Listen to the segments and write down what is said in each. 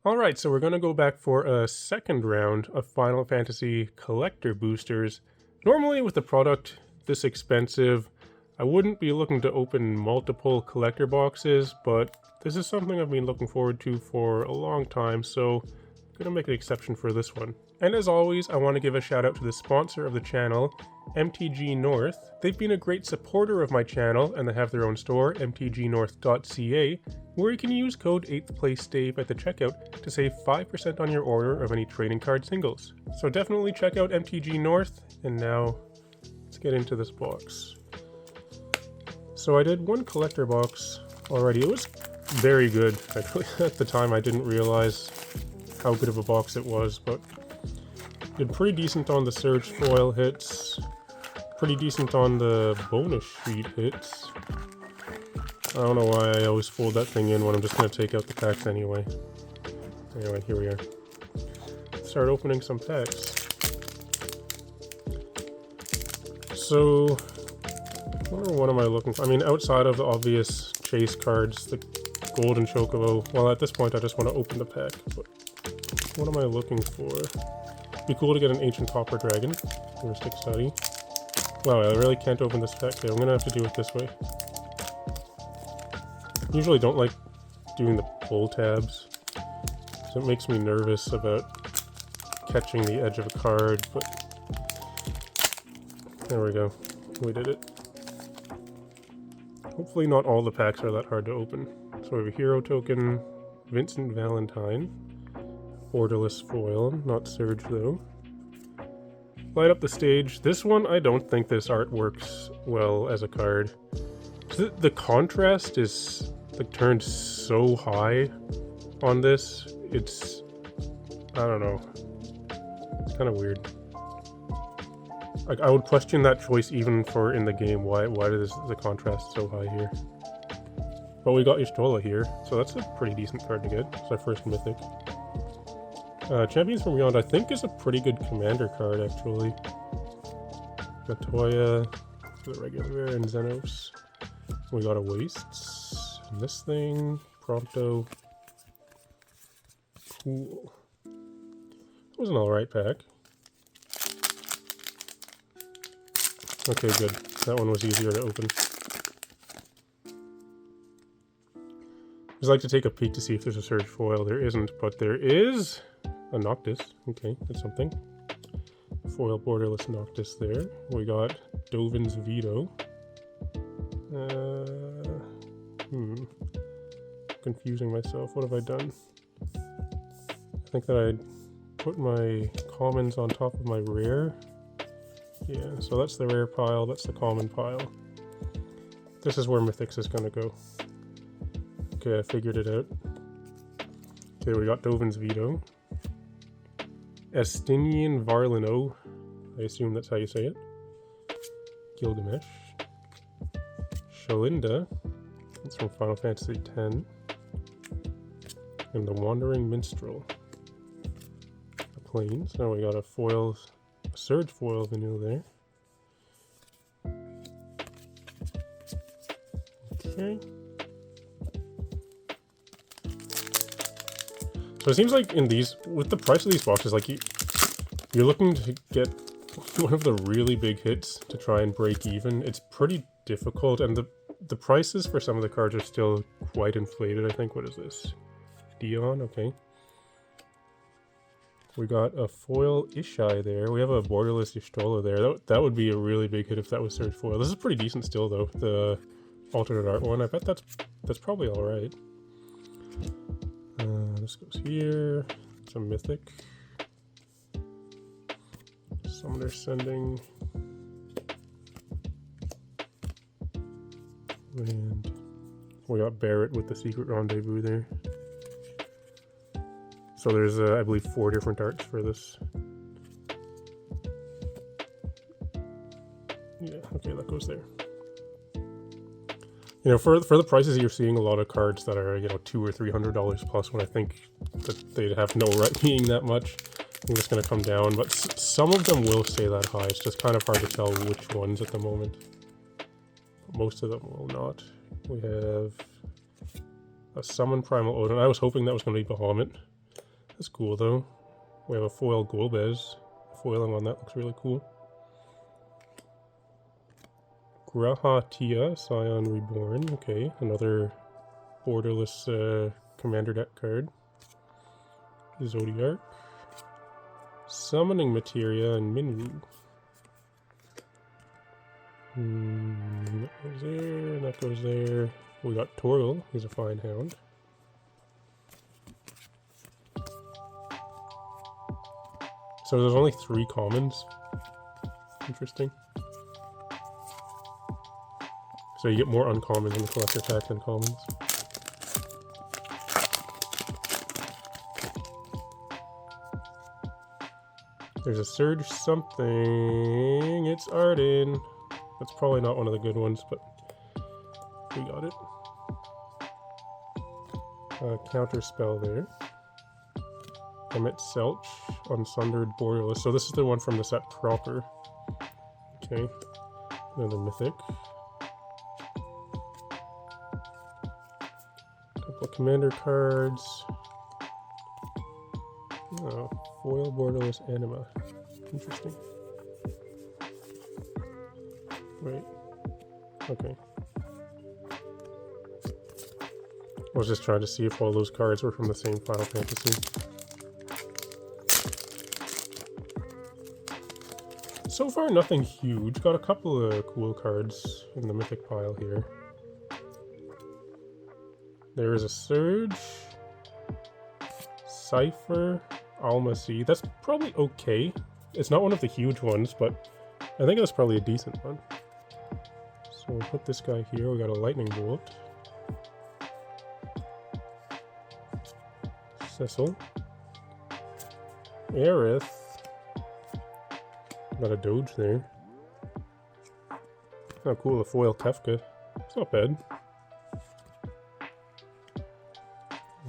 Alright, so we're going to go back for a second round of Final Fantasy collector boosters. Normally with a product this expensive, I wouldn't be looking to open multiple collector boxes, but this is something I've been looking forward to for a long time, so I'm going to make an exception for this one. And as always, I want to give a shout out to the sponsor of the channel, MTG North. They've been a great supporter of my channel, and they have their own store, mtgnorth.ca, where you can use code 8thPlaceDave at the checkout to save 5% on your order of any trading card singles. So definitely check out MTG North, and now let's get into this box. So I did one collector box already. It was very good, actually. At the time I didn't realize how good of a box it was, but did pretty decent on the Surge foil hits, pretty decent on the bonus sheet hits. I don't know why I always fold that thing in when I'm just going to take out the packs anyway. Anyway, here we are. Let's start opening some packs. So, what am I looking for? I mean, outside of the obvious chase cards, the golden chocobo, well at this point I just want to open the pack, but what am I looking for? Be cool to get an ancient copper dragon, heuristic study. Wow, I really can't open this pack today. I'm gonna have to do it this way. Usually don't like doing the pull tabs, so it makes me nervous about catching the edge of a card, but there we go. We did it. Hopefully not all the packs are that hard to open. So we have a hero token, Vincent Valentine, borderless foil, not Surge though. Light up the stage. This one, I don't think this art works well as a card. The contrast is like turned so high on this. It's, I don't know. It's kind of weird. Like I would question that choice even for in the game. Why is the contrast so high here? But we got Y'shtola here, so that's a pretty decent card to get. It's our first mythic. Champions from Beyond, I think, is a pretty good commander card, actually. Matoya, the regular, and Xenos. We got a Wastes. And this thing, Prompto. Cool. That was an alright pack. Okay, good. That one was easier to open. I'd like to take a peek to see if there's a Surge foil. There isn't, but there is a Noctis. Okay, that's something. Foil borderless Noctis there. We got Dovin's Veto. Confusing myself. What have I done? I think that I put my commons on top of my rare. Yeah, so that's the rare pile, that's the common pile. This is where Mythics is gonna go. Okay, I figured it out. Okay, we got Dovin's Veto. Estinian Varlino, I assume that's how you say it. Gilgamesh. Shalinda, that's from Final Fantasy X. And the Wandering Minstrel. The Plains. Now we got a foil, a Surge foil vanilla there. Okay. So it seems like in these, with the price of these boxes, like you're looking to get one of the really big hits to try and break even. It's pretty difficult, and the prices for some of the cards are still quite inflated, I think. What is this? Dion? Okay. We got a foil Ishai there. We have a borderless Y'shtola there. That would be a really big hit if that was Surge foil. This is pretty decent still, though. The alternate art one. I bet that's probably alright. This goes here. It's a mythic. Summoner Sending. And we got Barrett with the Secret Rendezvous there. So there's, I believe, 4 different arts for this. Yeah, okay, that goes there. You know, for the prices, you're seeing a lot of cards that are, you know, $200 or $300 plus, when I think that they'd have no right being that much. I think it's going to come down, but some of them will stay that high. It's just kind of hard to tell which ones at the moment. Most of them will not. We have a Summon Primal Odin. I was hoping that was going to be Bahamut. That's cool though. We have a foil Golbez. Foiling on that looks really cool. Grahatia, Scion Reborn. Okay, another borderless commander deck card. Zodiark. Summoning Materia and Minwu. That goes there, and that goes there. We got Toril, he's a fine hound. So there's only 3 commons. Interesting. So you get more uncommons in the collector pack than commons. There's a Surge something. It's Arden. That's probably not one of the good ones, but we got it. Counter spell there. Emit Selch, Unsundered Borealis. So this is the one from the set proper. Okay. Another mythic. Couple of commander cards. Oh, foil borderless anima. Interesting. Wait. Okay. I was just trying to see if all those cards were from the same Final Fantasy. So far, nothing huge. Got a couple of cool cards in the mythic pile here. There is a Surge, Cypher, Almacy. That's probably okay. It's not one of the huge ones, but I think that's probably a decent one. So we'll put this guy here. We got a Lightning Bolt. Cecil. Aerith. Got a Doge there. Oh cool, a foil Kefka. It's not bad.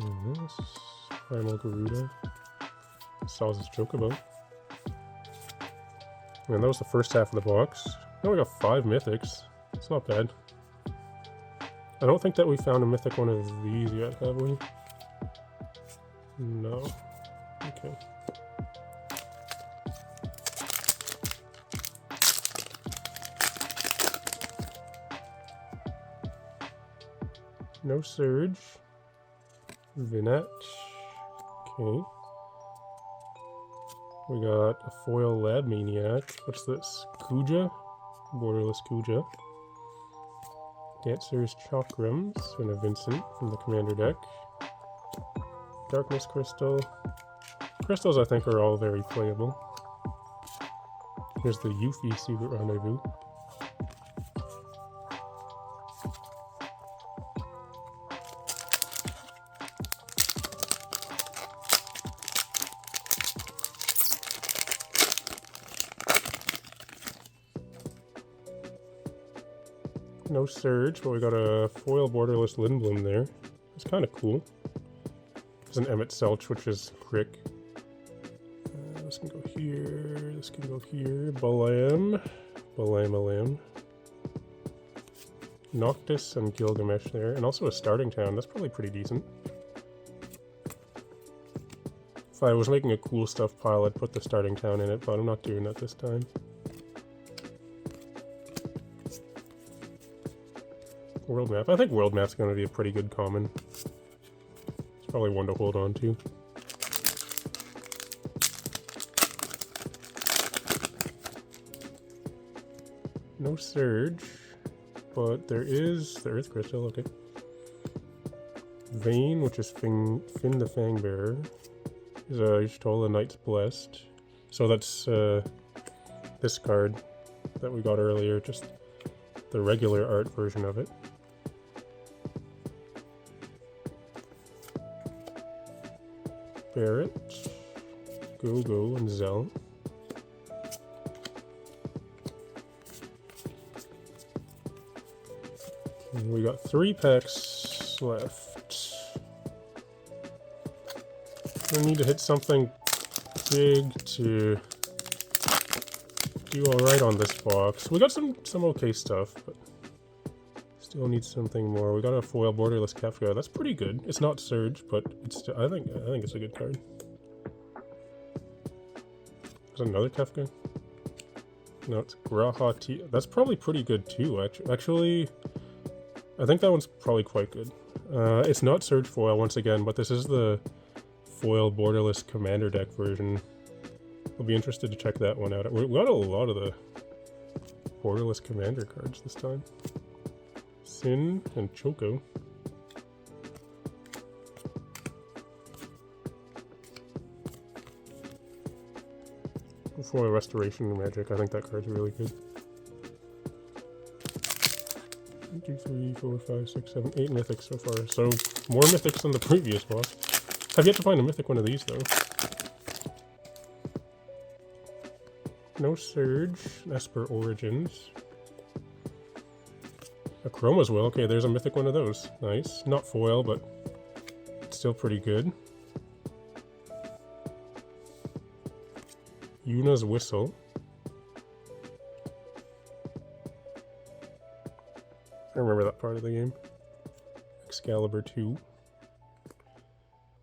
And this. Primal Garuda. Salz's Chocobo. And that was the first half of the box. Now we got 5 mythics. It's not bad. I don't think that we found a mythic one of these yet, have we? No. Okay. No Surge. Vinette. Okay. We got a foil Lab Maniac. What's this? Kuja? Borderless Kuja. Dancer's Chakrams and a Vincent from the commander deck. Darkness Crystal. Crystals I think are all very playable. Here's the Yuffie Secret Rendezvous. No Surge, but we got a foil borderless Lindblum there. It's kind of cool. There's an Emmet Selch, which is Crick. This can go here, this can go here. Balam. Balamalam. Noctis and Gilgamesh there, and also a Starting Town. That's probably pretty decent. If I was making a cool stuff pile, I'd put the Starting Town in it, but I'm not doing that this time. World Map. I think World Map's going to be a pretty good common. It's probably one to hold on to. No Surge, but there is the Earth Crystal, okay. Vayne, which is Finn the Fangbearer. Is a Y'shtola Knight's Blessed. So that's this card that we got earlier, just the regular art version of it. Barrett, Go-Go, and Zell. And we got 3 packs left. I need to hit something big to do alright on this box. We got some okay stuff, but still need something more. We got a foil borderless Kefka. That's pretty good. It's not Surge, but it's I think it's a good card. Is that another Kefka? No, it's Graha T. That's probably pretty good too, actually. I think that one's probably quite good. It's not Surge Foil once again, but this is the foil borderless commander deck version. I'll be interested to check that one out. We got a lot of the borderless commander cards this time. Sin and Choco. Foil Restoration Magic, I think that card's really good. 1, 2, 3, 4, 5, 6, 7, 8 mythics so far. So, more mythics than the previous box. I've yet to find a mythic one of these, though. No Surge. Esper Origins. A Chroma's Will. Okay, there's a mythic one of those. Nice. Not foil, but still pretty good. Yuna's Whistle. I remember that part of the game. Excalibur 2.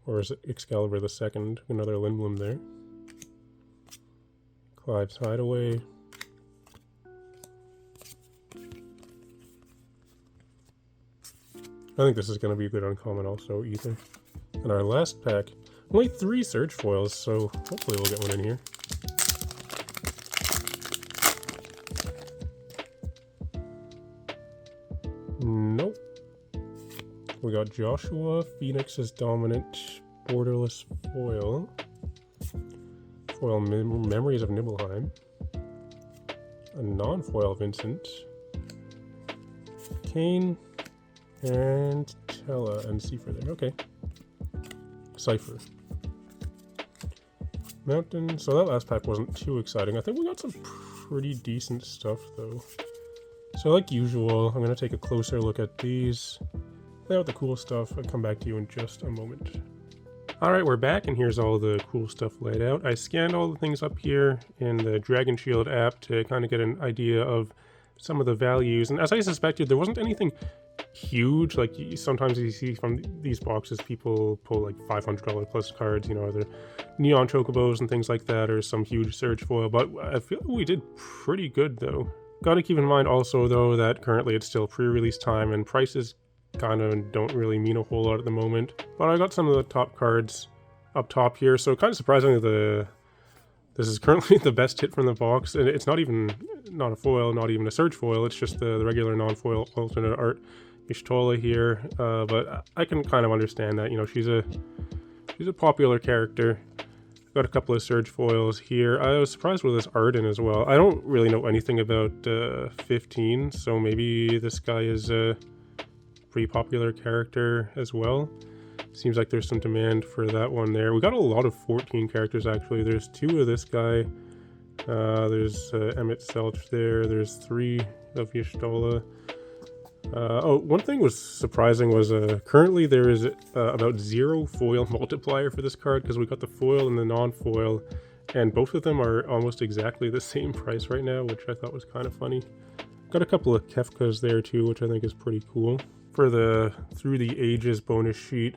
Or is it Excalibur the Second? Another Lindblum there. Clive's Hideaway. I think this is going to be a good uncommon also, either. And our last pack, only 3 Surge Foils, so hopefully we'll get one in here. Nope. We got Joshua, Phoenix's Dominant, Borderless Foil. Foil Memories of Nibelheim. A non-foil Vincent. Kane. And Tella and Cipher there. Okay. Cypher. Mountain. So that last pack wasn't too exciting. I think we got some pretty decent stuff though. So like usual, I'm going to take a closer look at these, lay out the cool stuff, and come back to you in just a moment. Alright, we're back, and here's all the cool stuff laid out. I scanned all the things up here in the Dragon Shield app to kind of get an idea of some of the values, and as I suspected, there wasn't anything huge. Like sometimes you see from these boxes, people pull like $500 plus cards, you know, the Neon Chocobos and things like that, or some huge Surge Foil, but I feel like we did pretty good though. Gotta keep in mind also though that currently it's still pre-release time and prices kind of don't really mean a whole lot at the moment. But I got some of the top cards up top here, so kind of surprisingly this is currently the best hit from the box, and it's not a foil, not even a Surge Foil, it's just the regular non-foil alternate art Y'shtola here, but I can kind of understand that, you know, she's a popular character. Got a couple of Surge Foils here. I was surprised with this Arden as well. I don't really know anything about 15, so maybe this guy is a pretty popular character as well. Seems like there's some demand for that one there. We got a lot of 14 characters actually. There's 2 of this guy. There's Emmett Selch there. There's 3 of Y'shtola. Oh, one thing was surprising was currently there is about 0 foil multiplier for this card because we got the foil and the non-foil, and both of them are almost exactly the same price right now, which I thought was kind of funny. Got a couple of Kefkas there too, which I think is pretty cool. For the Through the Ages bonus sheet,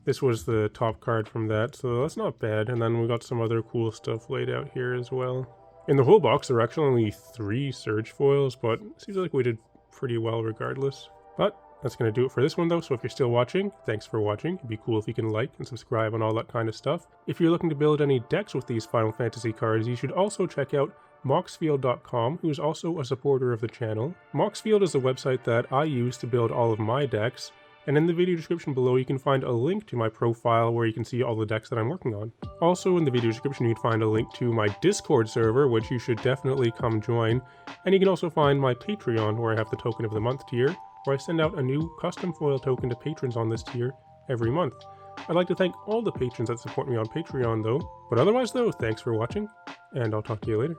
this was the top card from that, so that's not bad. And then we got some other cool stuff laid out here as well. In the whole box, there are actually only 3 Surge Foils, but it seems like we did pretty well regardless. But that's going to do it for this one though, so if you're still watching, thanks for watching. It'd be cool if you can like and subscribe and all that kind of stuff. If you're looking to build any decks with these Final Fantasy cards, you should also check out Moxfield.com, who is also a supporter of the channel. Moxfield is the website that I use to build all of my decks, and in the video description below you can find a link to my profile where you can see all the decks that I'm working on. Also in the video description you can find a link to my Discord server, which you should definitely come join, and you can also find my Patreon, where I have the Token of the Month tier, where I send out a new custom foil token to patrons on this tier every month. I'd like to thank all the patrons that support me on Patreon though, but otherwise though, thanks for watching, and I'll talk to you later.